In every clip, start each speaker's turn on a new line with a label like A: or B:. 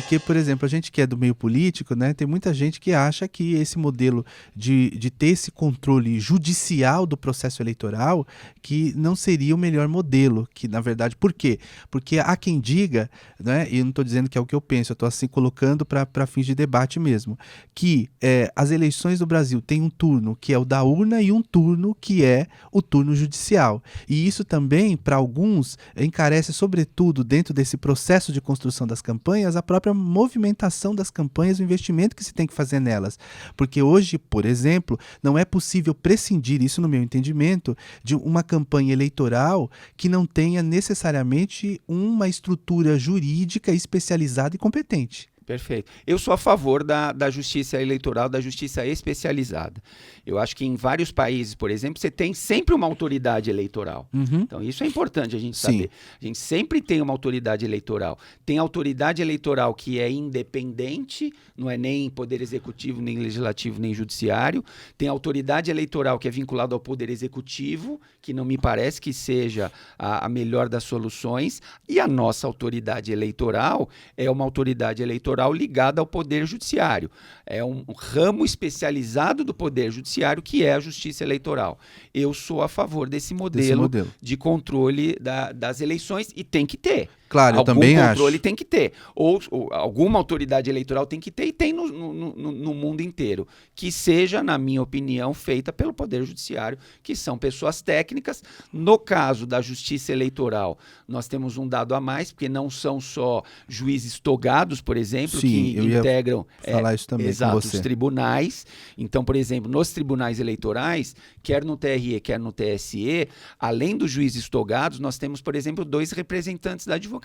A: Porque, por exemplo, a gente que é do meio político, né, tem muita gente que acha que esse modelo de ter esse controle judicial do processo eleitoral, que não seria o melhor modelo, que na verdade, por quê? Porque há quem diga, né, e eu não estou dizendo que é o que eu penso, eu estou assim colocando para fins de debate mesmo, que as eleições do Brasil têm um turno que é o da urna e um turno que é o turno judicial. E isso também, para alguns, encarece, sobretudo dentro desse processo de construção das campanhas, a própria movimentação das campanhas, o investimento que se tem que fazer nelas. Porque hoje, por exemplo, não é possível prescindir, isso no meu entendimento, de uma campanha eleitoral que não tenha necessariamente uma estrutura jurídica especializada e competente.
B: Perfeito. Eu sou a favor da justiça eleitoral, da justiça especializada. Eu acho que em vários países, por exemplo, você tem sempre uma autoridade eleitoral.
A: Uhum.
B: Então, isso é importante a gente
A: Sim.
B: saber. A gente sempre tem uma autoridade eleitoral. Tem autoridade eleitoral que é independente, não é nem poder executivo, nem legislativo, nem judiciário. Tem autoridade eleitoral que é vinculada ao poder executivo, que não me parece que seja a melhor das soluções. E a nossa autoridade eleitoral é uma autoridade eleitoral ligada ao Poder Judiciário. É um ramo especializado do Poder Judiciário que é a Justiça Eleitoral. Eu sou a favor desse modelo de controle das eleições e tem que ter.
A: Claro, eu também acho. Algum controle
B: tem que ter. Ou alguma autoridade eleitoral tem que ter e tem no mundo inteiro. Que seja, na minha opinião, feita pelo Poder Judiciário, que são pessoas técnicas. No caso da Justiça Eleitoral, nós temos um dado a mais, porque não são só juízes togados, por exemplo,
A: Sim,
B: que integram
A: falar isso também com você.
B: os tribunais. Então, por exemplo, nos tribunais eleitorais, quer no TRE, quer no TSE, além dos juízes togados, nós temos, por exemplo, 2 representantes da advocacia.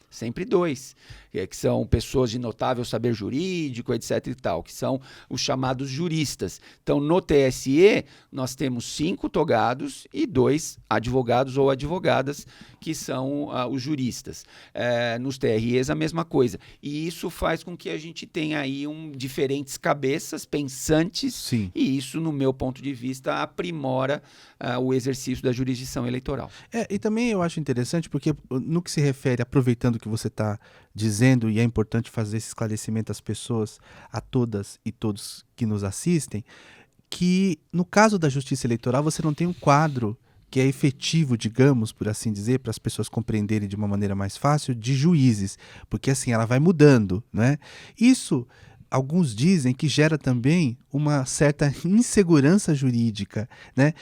B: Sempre 2, que são pessoas de notável saber jurídico, etc. e tal, que são os chamados juristas. Então, no TSE, nós temos 5 togados e 2 advogados ou advogadas, que são os juristas. Nos TREs, a mesma coisa. E isso faz com que a gente tenha aí diferentes cabeças pensantes.
A: Sim.
B: E isso, no meu ponto de vista, aprimora o exercício da jurisdição eleitoral.
A: E também eu acho interessante porque no que se refere, aproveitando que você está dizendo, e é importante fazer esse esclarecimento às pessoas, a todas e todos que nos assistem, que no caso da justiça eleitoral você não tem um quadro que é efetivo, digamos, por assim dizer, para as pessoas compreenderem de uma maneira mais fácil, de juízes, porque assim ela vai mudando, né? Isso, alguns dizem que gera também uma certa insegurança jurídica, né?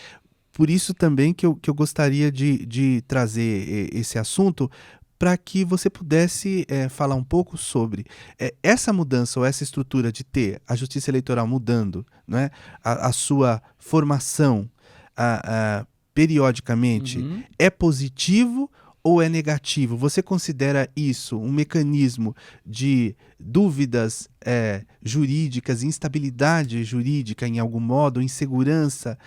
A: Por isso também que eu gostaria de trazer esse assunto para que você pudesse falar um pouco sobre essa mudança ou essa estrutura de ter a justiça eleitoral mudando, né, a sua formação periodicamente, é positivo ou é negativo? Você considera isso um mecanismo de dúvidas jurídicas, instabilidade jurídica em algum modo, insegurança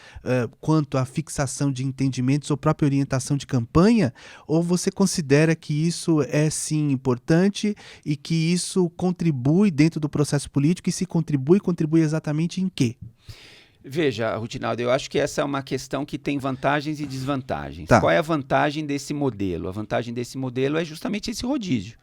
A: quanto à fixação de entendimentos ou própria orientação de campanha? Ou você considera que isso é sim importante e que isso contribui dentro do processo político, e se contribui exatamente em quê?
B: Veja, Rutinaldo, eu acho que essa é uma questão que tem vantagens e desvantagens.
A: Tá.
B: Qual é a vantagem desse modelo? A vantagem desse modelo é justamente esse rodízio.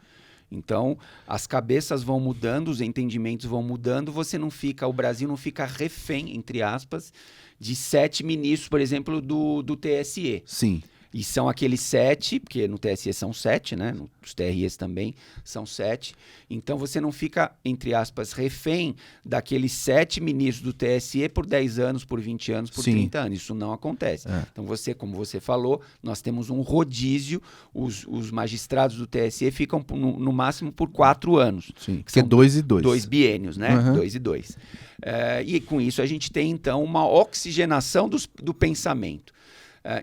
B: Então, as cabeças vão mudando, os entendimentos vão mudando, o Brasil não fica refém, entre aspas, de 7 ministros, por exemplo, do TSE.
A: Sim.
B: E são aqueles 7, porque no TSE são 7, né? Nos TREs também são 7. Então você não fica, entre aspas, refém daqueles 7 ministros do TSE por 10 anos, por 20 anos, por 30 anos. Isso não acontece. Então como você falou, nós temos um rodízio, os magistrados do TSE ficam no máximo por 4 anos.
A: Sim, que é 2 e 2.
B: 2 biênios, né? 2 e 2. E com isso a gente tem, então, uma oxigenação do pensamento.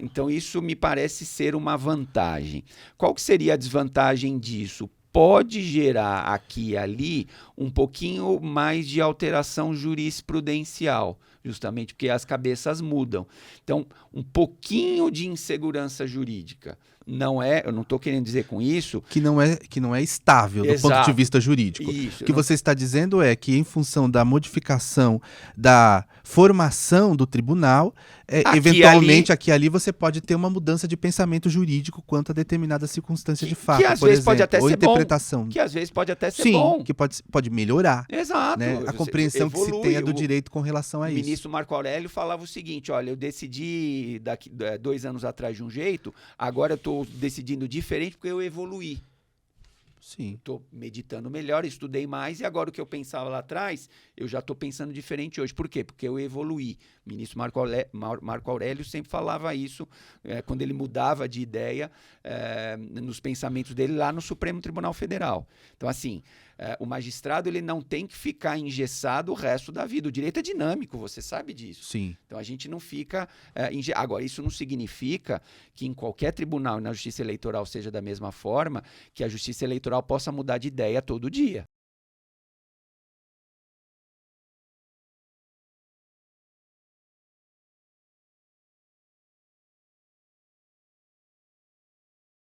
B: Então, isso me parece ser uma vantagem. Qual que seria a desvantagem disso? Pode gerar aqui e ali um pouquinho mais de alteração jurisprudencial, justamente porque as cabeças mudam. Então, um pouquinho de insegurança jurídica não é, eu não estou querendo dizer com isso...
A: Que não é estável do ponto de vista jurídico.
B: Isso,
A: O que você está dizendo é que, em função da modificação da formação do tribunal, eventualmente aqui e ali você pode ter uma mudança de pensamento jurídico quanto a determinada circunstância de fato,
B: que às
A: por
B: vezes
A: exemplo,
B: pode até
A: ou
B: ser
A: interpretação.
B: bom, que às vezes pode até ser
A: Sim,
B: bom.
A: que pode melhorar.
B: Exato.
A: Né? A compreensão que se tenha do direito com relação a isso.
B: O ministro Marco Aurélio falava o seguinte, olha, eu decidi 2 anos atrás de um jeito, agora eu estou decidindo diferente porque eu evoluí.
A: Sim.
B: Estou meditando melhor, estudei mais e agora o que eu pensava lá atrás, eu já estou pensando diferente hoje. Por quê? Porque eu evoluí. O ministro Marco Aurélio sempre falava isso quando ele mudava de ideia nos pensamentos dele lá no Supremo Tribunal Federal. Então, assim, o magistrado ele não tem que ficar engessado o resto da vida. O direito é dinâmico, você sabe disso.
A: Sim.
B: Então, a gente não fica... Agora, isso não significa que em qualquer tribunal e na Justiça Eleitoral seja da mesma forma, que a Justiça Eleitoral possa mudar de ideia todo dia.